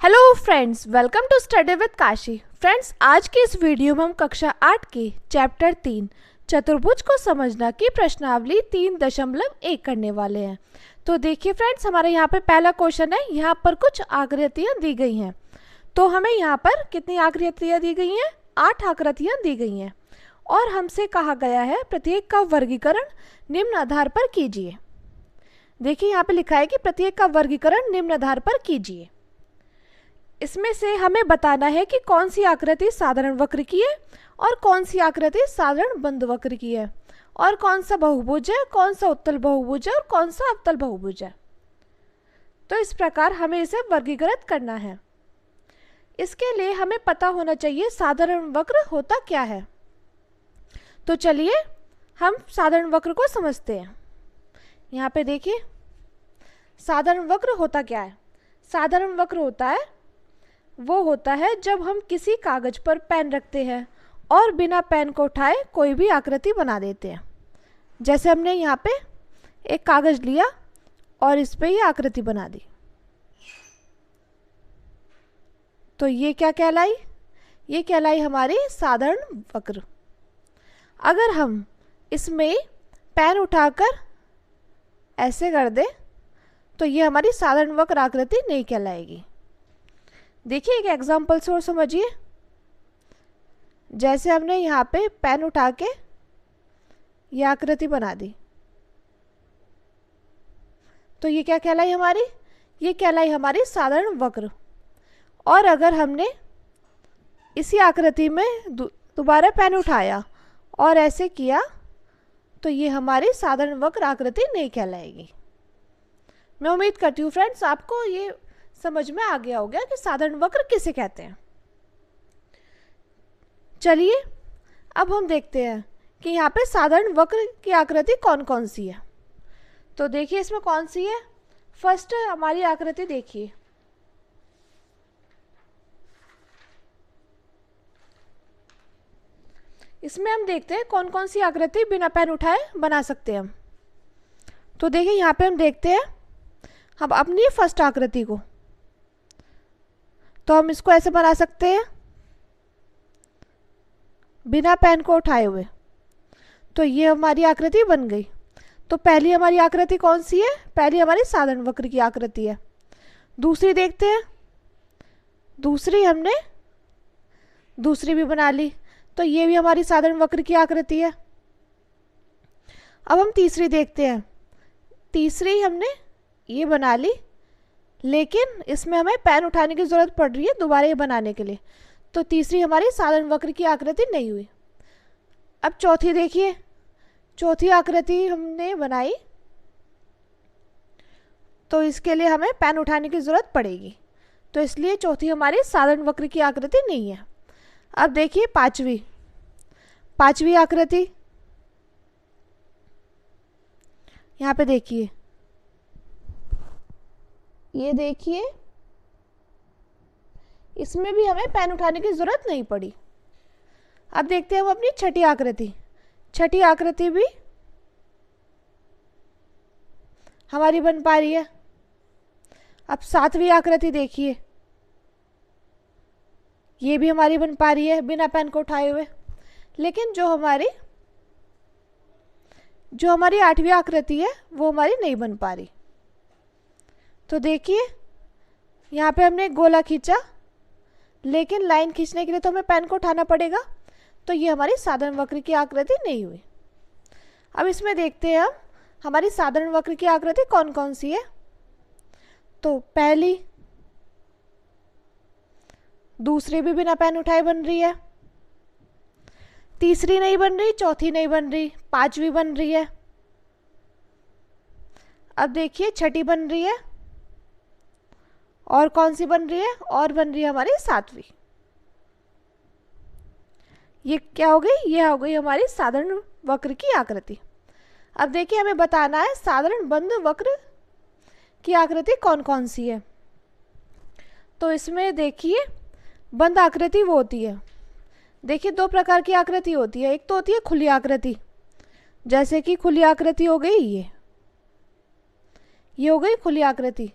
Hello friends, welcome to study with Kashi. Friends, आज की इस वीडियो में हम कक्षा 8 के चैप्टर 3 चतुर्भुज को समझना की प्रश्नावली 3.1 करने वाले हैं। तो देखिए फ्रेंड्स, हमारे यहाँ पे पहला क्वेश्चन है। यहाँ पर कुछ आकृतियाँ दी गई हैं। तो हमें यहाँ पर कितनी आकृतियाँ दी गई हैं? 8 आकृतियाँ दी गई हैं और हमसे कहा गया है प्रत्येक का वर्गीकरण निम्न आधार पर कीजिए। देखिए यहाँ पे लिखा है कि प्रत्येक का वर्गीकरण निम्न आधार पर कीजिए। इसमें से हमें बताना है कि कौन सी आकृति साधारण वक्र की है और कौन सी आकृति साधारण बंद वक्र की है, और कौन सा बहुभुज है, कौन सा उत्तल बहुभुज है और कौन सा अवतल बहुभुज है। तो इस प्रकार हमें इसे वर्गीकृत करना है। इसके लिए हमें पता होना चाहिए साधारण वक्र होता क्या है। तो चलिए हम साधारण वक्र को समझते हैं। यहाँ पे देखिए, साधारण वक्र होता क्या है। साधारण वक्र होता है जब हम किसी कागज पर पेन रखते हैं और बिना पेन को उठाए कोई भी आकृति बना देते हैं। जैसे हमने यहाँ पे एक कागज लिया और इस पे ये आकृति बना दी, तो ये क्या कहलाई? ये कहलाई हमारी साधारण वक्र। अगर हम इसमें पेन उठाकर ऐसे कर दें तो ये हमारी साधारण वक्र आकृति नहीं कहलाएगी। देखिए एक एग्जाम्पल से और समझिए। जैसे हमने यहाँ पे पेन उठा के ये आकृति बना दी, तो ये क्या कहलाई हमारी? ये कहलाई हमारी साधारण वक्र। और अगर हमने इसी आकृति में दोबारा पेन उठाया और ऐसे किया तो ये हमारी साधारण वक्र आकृति नहीं कहलाएगी। मैं उम्मीद करती हूँ फ्रेंड्स आपको ये समझ में आ गया होगा कि साधारण वक्र किसे कहते हैं। चलिए अब हम देखते हैं कि यहाँ पे साधारण वक्र की आकृति कौन कौन सी है। तो देखिए इसमें कौन सी है। फर्स्ट हमारी आकृति देखिए, इसमें हम देखते हैं कौन कौन सी आकृति बिना पेन उठाए बना सकते हैं हम। तो देखिए यहाँ पे हम देखते हैं हम अपनी फर्स्ट आकृति को, तो हम इसको ऐसे बना सकते हैं बिना पेन को उठाए हुए। तो ये हमारी आकृति बन गई। तो पहली हमारी आकृति कौन सी है? पहली हमारी साधारण वक्र की आकृति है। दूसरी देखते हैं। दूसरी भी बना ली, तो ये भी हमारी साधारण वक्र की आकृति है। अब हम तीसरी देखते हैं। तीसरी हमने ये बना ली, लेकिन इसमें हमें पेन उठाने की ज़रूरत पड़ रही है दोबारा ये बनाने के लिए, तो तीसरी हमारी साधारण वक्र की आकृति नहीं हुई। अब चौथी देखिए, चौथी आकृति हमने बनाई, तो इसके लिए हमें पेन उठाने की ज़रूरत पड़ेगी, तो इसलिए चौथी हमारी साधारण वक्र की आकृति नहीं है। अब देखिए पांचवी आकृति, यहाँ पे देखिए, ये देखिए इसमें भी हमें पेन उठाने की जरूरत नहीं पड़ी। अब देखते हैं हम अपनी छठी आकृति। छठी आकृति भी हमारी बन पा रही है। अब सातवीं आकृति देखिए, ये भी हमारी बन पा रही है बिना पेन को उठाए हुए। लेकिन जो हमारी आठवीं आकृति है वो हमारी नहीं बन पा रही। तो देखिए यहाँ पे हमने एक गोला खींचा, लेकिन लाइन खींचने के लिए तो हमें पेन को उठाना पड़ेगा, तो ये हमारी साधारण वक्र की आकृति नहीं हुई। अब इसमें देखते हैं हम हमारी साधारण वक्र की आकृति कौन कौन सी है। तो पहली, दूसरी भी बिना पेन उठाए बन रही है, तीसरी नहीं बन रही, चौथी नहीं बन रही, पांचवी बन रही है। अब देखिए छठी बन रही है, और कौन सी बन रही है? और बन रही है हमारी सातवीं। ये क्या हो गई? ये हो गई हमारी साधारण वक्र की आकृति। अब देखिए हमें बताना है साधारण बंद वक्र की आकृति कौन कौन सी है। तो इसमें देखिए बंद आकृति वो होती है, देखिए दो प्रकार की आकृति होती है। एक तो होती है खुली आकृति, जैसे कि खुली आकृति हो गई ये हो गई खुली आकृति,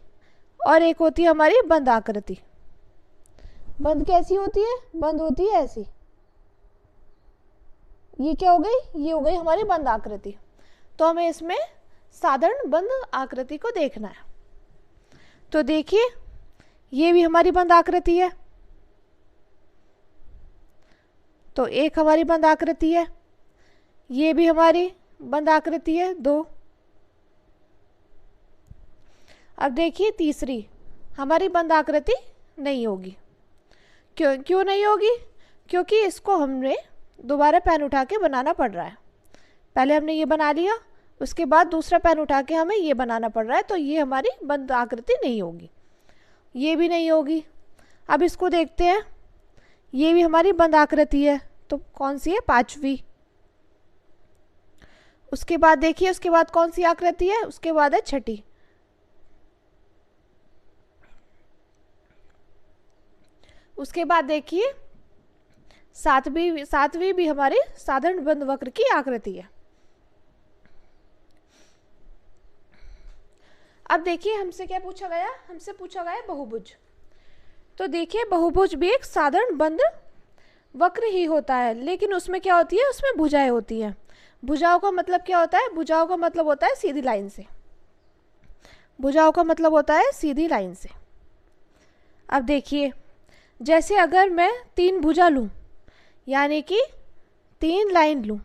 और एक होती है हमारी बंद आकृति। बंद कैसी होती है? बंद होती है ऐसी। ये क्या हो गई? ये हो गई हमारी बंद आकृति। तो हमें इसमें साधारण बंद आकृति को देखना है। तो देखिए ये भी हमारी बंद आकृति है, तो एक हमारी बंद आकृति है, ये भी हमारी बंद आकृति है 2। अब देखिए तीसरी हमारी बंद आकृति नहीं होगी। क्यों नहीं होगी? क्योंकि इसको हमने दोबारा पेन उठा के बनाना पड़ रहा है। पहले हमने ये बना लिया, उसके बाद दूसरा पेन उठा के हमें ये बनाना पड़ रहा है, तो ये हमारी बंद आकृति नहीं होगी, ये भी नहीं होगी। अब इसको देखते हैं, ये भी हमारी बंद आकृति है, तो कौन सी है? 5वीं। उसके बाद देखिए उसके बाद कौन सी आकृति है? उसके बाद है 6ठी। उसके बाद देखिए 7वीं भी हमारी साधारण बंद वक्र की आकृति है। अब देखिए हमसे क्या पूछा गया? हमसे पूछा गया बहुभुज। तो देखिए बहुभुज भी एक साधारण बंद वक्र ही होता है, लेकिन उसमें क्या होती है? उसमें भुजाएं होती हैं। भुजाओं का मतलब क्या होता है? भुजाओं का मतलब होता है सीधी लाइन से। भुजाओं का मतलब होता है सीधी लाइन से। अब देखिए जैसे अगर मैं 3 भुजा लूँ, यानी कि 3 लाइन लूँ,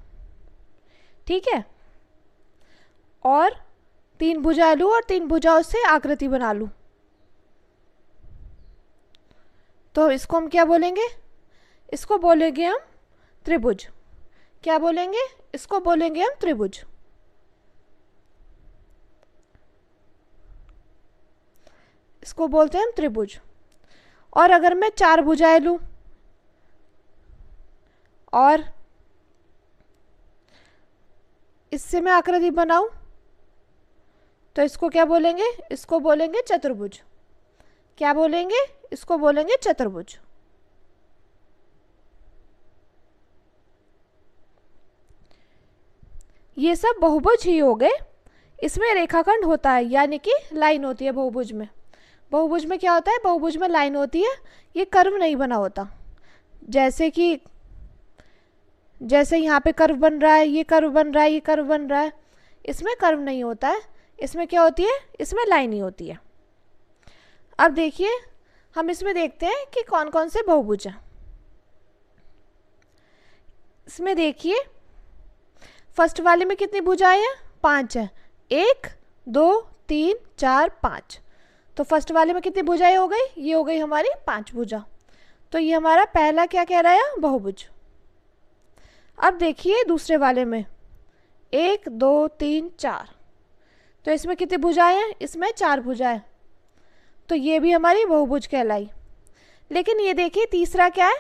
ठीक है, और 3 भुजा लूँ और 3 भुजाओं से आकृति बना लूँ, तो इसको हम क्या बोलेंगे? इसको बोलेंगे हम त्रिभुज। क्या बोलेंगे? इसको बोलेंगे हम त्रिभुज। इसको बोलते हैं हम त्रिभुज। और अगर मैं 4 भुजाएं लूं और इससे मैं आकृति बनाऊं, तो इसको क्या बोलेंगे? इसको बोलेंगे चतुर्भुज। क्या बोलेंगे? इसको बोलेंगे चतुर्भुज। ये सब बहुभुज ही हो गए। इसमें रेखाखंड होता है, यानी कि लाइन होती है बहुभुज में। बहुभुज में क्या होता है? बहुभुज में लाइन होती है, ये कर्व नहीं बना होता। जैसे यहाँ पे कर्व बन रहा है, ये कर्व बन रहा है, ये कर्व बन रहा है, इसमें कर्व नहीं होता है। इसमें क्या होती है? इसमें लाइन ही होती है। अब देखिए हम इसमें देखते हैं कि कौन कौन से बहुभुज हैं। इसमें देखिए फर्स्ट वाले में कितनी भुजाएं हैं? 5 है। 1 2 3 4 5। तो फर्स्ट वाले में कितनी भुजाएं हो गई? ये हो गई हमारी 5 भुजा। तो ये हमारा पहला क्या कह रहा है? बहुभुज। अब देखिए दूसरे वाले में 1 2 3 4। तो इसमें कितनी भुजाएं हैं? इसमें 4 भुजाएं। तो ये भी हमारी बहुभुज कहलाई। लेकिन ये देखिए तीसरा क्या है?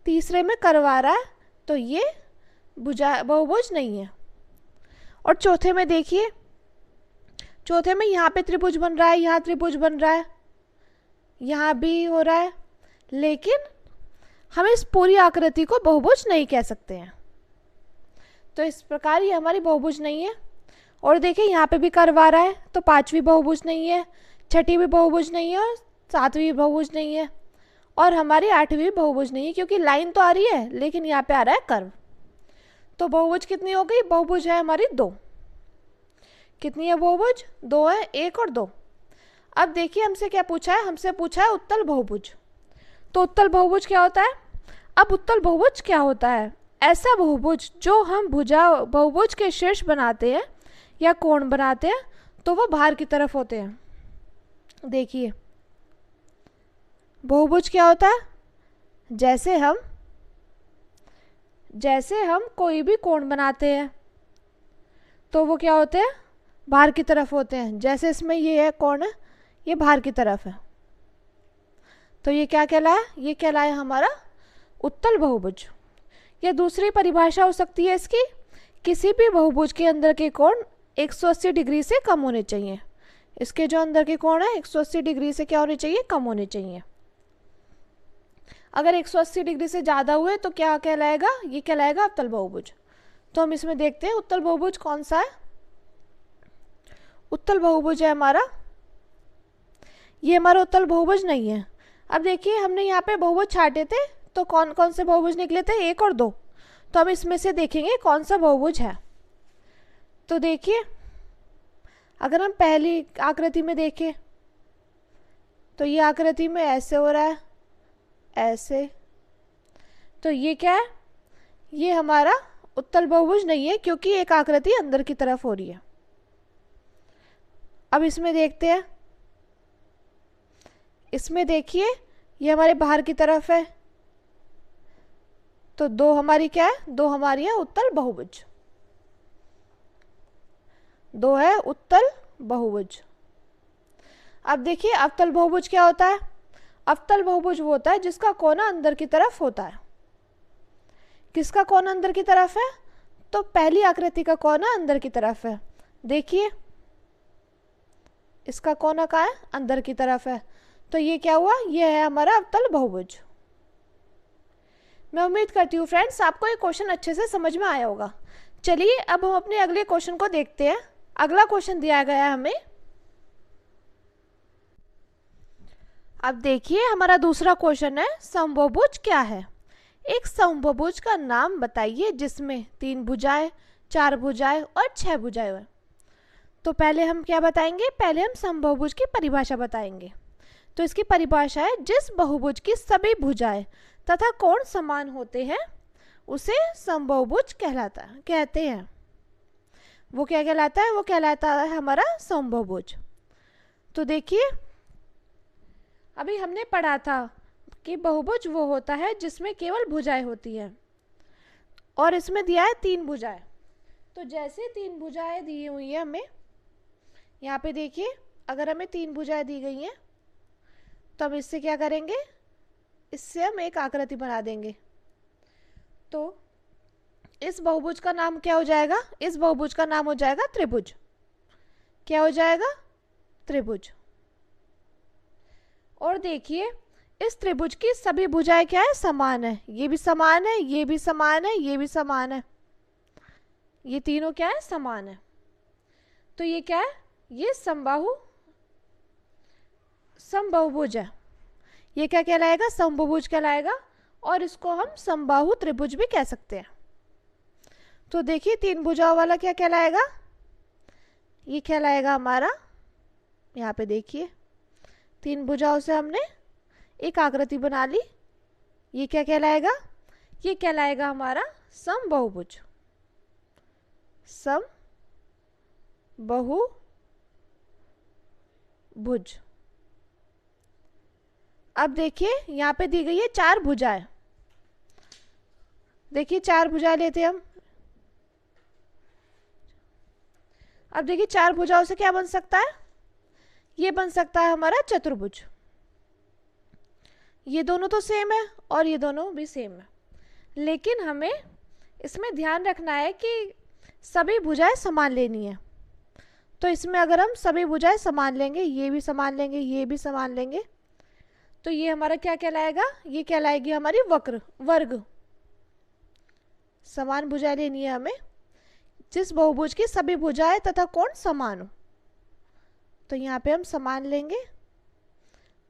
तीसरे में कर्व आ रहा है, तो ये बहुभुज नहीं है। और चौथे में देखिए, चौथे में यहाँ पे त्रिभुज बन रहा है, यहाँ त्रिभुज बन रहा है, यहाँ भी हो रहा है, लेकिन हम इस पूरी आकृति को बहुभुज नहीं कह सकते हैं। तो इस प्रकार ये हमारी बहुभुज नहीं है। और देखिए यहाँ पे भी कर्व आ रहा है, तो 5वीं बहुभुज नहीं है, 6ठी भी बहुभुज नहीं है, और 7वीं बहुभुज नहीं है, और हमारी 8वीं बहुभुज नहीं है, क्योंकि लाइन तो आ रही है लेकिन यहाँ पे आ रहा है कर्व। तो बहुभुज कितनी हो गई? बहुभुज है हमारी 2। कितनी है बहुभुज? 2 है, 1 और 2। अब देखिए हमसे क्या पूछा है? हमसे पूछा है उत्तल बहुभुज। तो उत्तल बहुभुज क्या होता है? अब उत्तल बहुभुज क्या होता है? ऐसा बहुभुज जो हम बहुभुज के शीर्ष बनाते हैं या कोण बनाते हैं, तो वो बाहर की तरफ होते हैं। देखिए बहुभुज क्या होता है? जैसे हम कोई भी कोण बनाते हैं तो वो क्या होते हैं? बाहर की तरफ होते हैं। जैसे इसमें ये है कोण है, ये बाहर की तरफ है, तो ये क्या कहलाया? ये कहलाया हमारा उत्तल बहुभुज। या दूसरी परिभाषा हो सकती है इसकी, किसी भी बहुभुज के अंदर के कोण 180 डिग्री से कम होने चाहिए। इसके जो अंदर के कोण है 180 डिग्री से क्या होने चाहिए? कम होने चाहिए। अगर 180 डिग्री से ज़्यादा हुए तो क्या कहलाएगा? ये कहलाएगा अवतल बहुभुज। तो हम इसमें देखते हैं उत्तल बहुभुज कौन सा है। उत्तल बहुभुज है हमारा, ये हमारा उत्तल बहुभुज नहीं है। अब देखिए हमने यहाँ पे बहुभुज छाटे थे, तो कौन कौन से बहुभुज निकले थे, 1 और 2। तो हम इसमें से देखेंगे कौन सा बहुभुज है। तो देखिए अगर हम पहली आकृति में देखें तो ये आकृति में ऐसे हो रहा है, ऐसे। तो ये क्या है, ये हमारा उत्तल बहुभुज नहीं है, क्योंकि एक आकृति अंदर की तरफ हो रही है। अब इसमें देखते हैं, इसमें देखिए ये हमारे बाहर की तरफ है, तो 2 हमारी क्या है, 2 हमारी है उत्तल बहुभुज, 2 है उत्तल बहुभुज। अब देखिए अवतल बहुभुज क्या होता है, अवतल बहुभुज वो होता है जिसका कोना अंदर की तरफ होता है। किसका कोना अंदर की तरफ है, तो पहली आकृति का कोना अंदर की तरफ है। देखिए इसका कोना कहाँ है, अंदर की तरफ है, तो ये क्या हुआ, ये है हमारा अवतल बहुभुज। मैं उम्मीद करती हूँ फ्रेंड्स आपको ये क्वेश्चन अच्छे से समझ में आया होगा। चलिए अब हम अपने अगले क्वेश्चन को देखते हैं। अगला क्वेश्चन दिया गया है हमें, अब देखिए हमारा दूसरा क्वेश्चन है, समबाहुभुज क्या है। एक समबाहुभुज का नाम बताइए जिसमें 3 भुजाएं, 4 भुजाएं और 6 भुजाएं हैं। तो पहले हम क्या बताएंगे, पहले हम समबाहुभुज की परिभाषा बताएंगे। तो इसकी परिभाषा है, जिस बहुभुज की सभी भुजाएं तथा कोण समान होते हैं उसे समबाहुभुज कहते हैं। वो क्या कहलाता है, वो कहलाता है हमारा समबाहुभुज। तो देखिए अभी हमने पढ़ा था कि बहुभुज वो होता है जिसमें केवल भुजाएं होती हैं, और इसमें दिया है 3 भुजाएं। तो जैसे 3 भुजाएं दी हुई है हमें, यहाँ पे देखिए अगर हमें 3 भुजाएं दी गई हैं तो हम इससे क्या करेंगे, इससे हम एक आकृति बना देंगे। तो इस बहुभुज का नाम क्या हो जाएगा, इस बहुभुज का नाम हो जाएगा त्रिभुज। क्या हो जाएगा, त्रिभुज। और देखिए इस त्रिभुज की सभी भुजाएं क्या है, समान है। ये भी समान है, ये भी समान है, ये भी समान है, ये तीनों क्या है, समान है। तो ये क्या है, ये समबाहुभुज है। ये क्या कहलाएगा, समबाहुभुज कहलाएगा, और इसको हम समबाहु त्रिभुज भी कह सकते हैं। तो देखिए 3 भुजाओं वाला क्या कहलाएगा, ये कहलाएगा हमारा, यहाँ पे देखिए 3 भुजाओं से हमने एक आकृति बना ली। ये क्या कहलाएगा, ये कहलाएगा हमारा समबाहुभुज, समबाहुभुज। अब देखिए यहाँ पे दी गई है 4 भुजाएं। देखिए 4 भुजाएं लेते हम। अब देखिए 4 भुजाओं से क्या बन सकता है, ये बन सकता है हमारा चतुर्भुज। ये दोनों तो सेम है और ये दोनों भी सेम है, लेकिन हमें इसमें ध्यान रखना है कि सभी भुजाएं समान लेनी है। तो इसमें अगर हम सभी भुजाएं समान लेंगे, ये भी समान लेंगे, ये भी समान लेंगे, तो ये हमारा क्या कहलाएगा, ये कहलाएगी हमारी वर्ग। समान भुजाएं लेनी है हमें जिस बहुभुज की सभी भुजाएं तथा कोण समान हो। तो यहाँ पे हम समान लेंगे,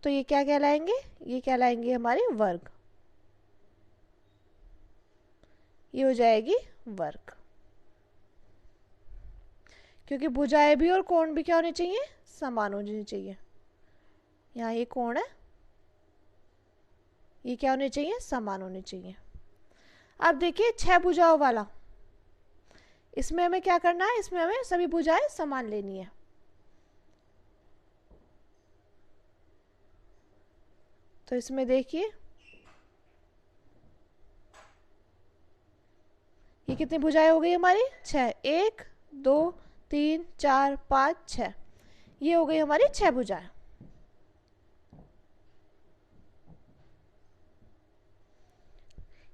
तो ये क्या कहलाएंगे, ये कहलाएंगे हमारे वर्ग। ये हो जाएगी वर्ग, क्योंकि भुजाएं भी और कोण भी क्या होने चाहिए, समान होने चाहिए। यहाँ ये कोण है, ये क्या होने चाहिए, समान होने चाहिए। अब देखिए 6 भुजाओं वाला, इसमें हमें क्या करना है, इसमें हमें सभी भुजाएं समान लेनी है। तो इसमें देखिए ये कितनी भुजाएं हो गई हमारी, 6, 1 2 3 4 5 6, ये हो गई हमारी 6 भुजाएं।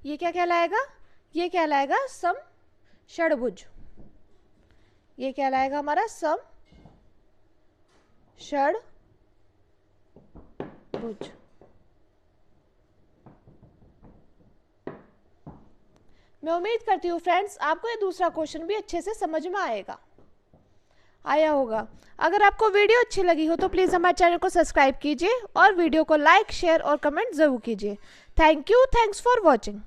ये क्या कहलाएगा, ये कहलाएगा सम षडभुज। ये कहलाएगा हमारा सम षडभुज। मैं उम्मीद करती हूँ फ्रेंड्स आपको ये दूसरा क्वेश्चन भी अच्छे से समझ में आएगा। आया होगा। अगर आपको वीडियो अच्छी लगी हो तो प्लीज़ हमारे चैनल को सब्सक्राइब कीजिए और वीडियो को लाइक, शेयर और कमेंट ज़रूर कीजिए। Thank you, thanks for watching.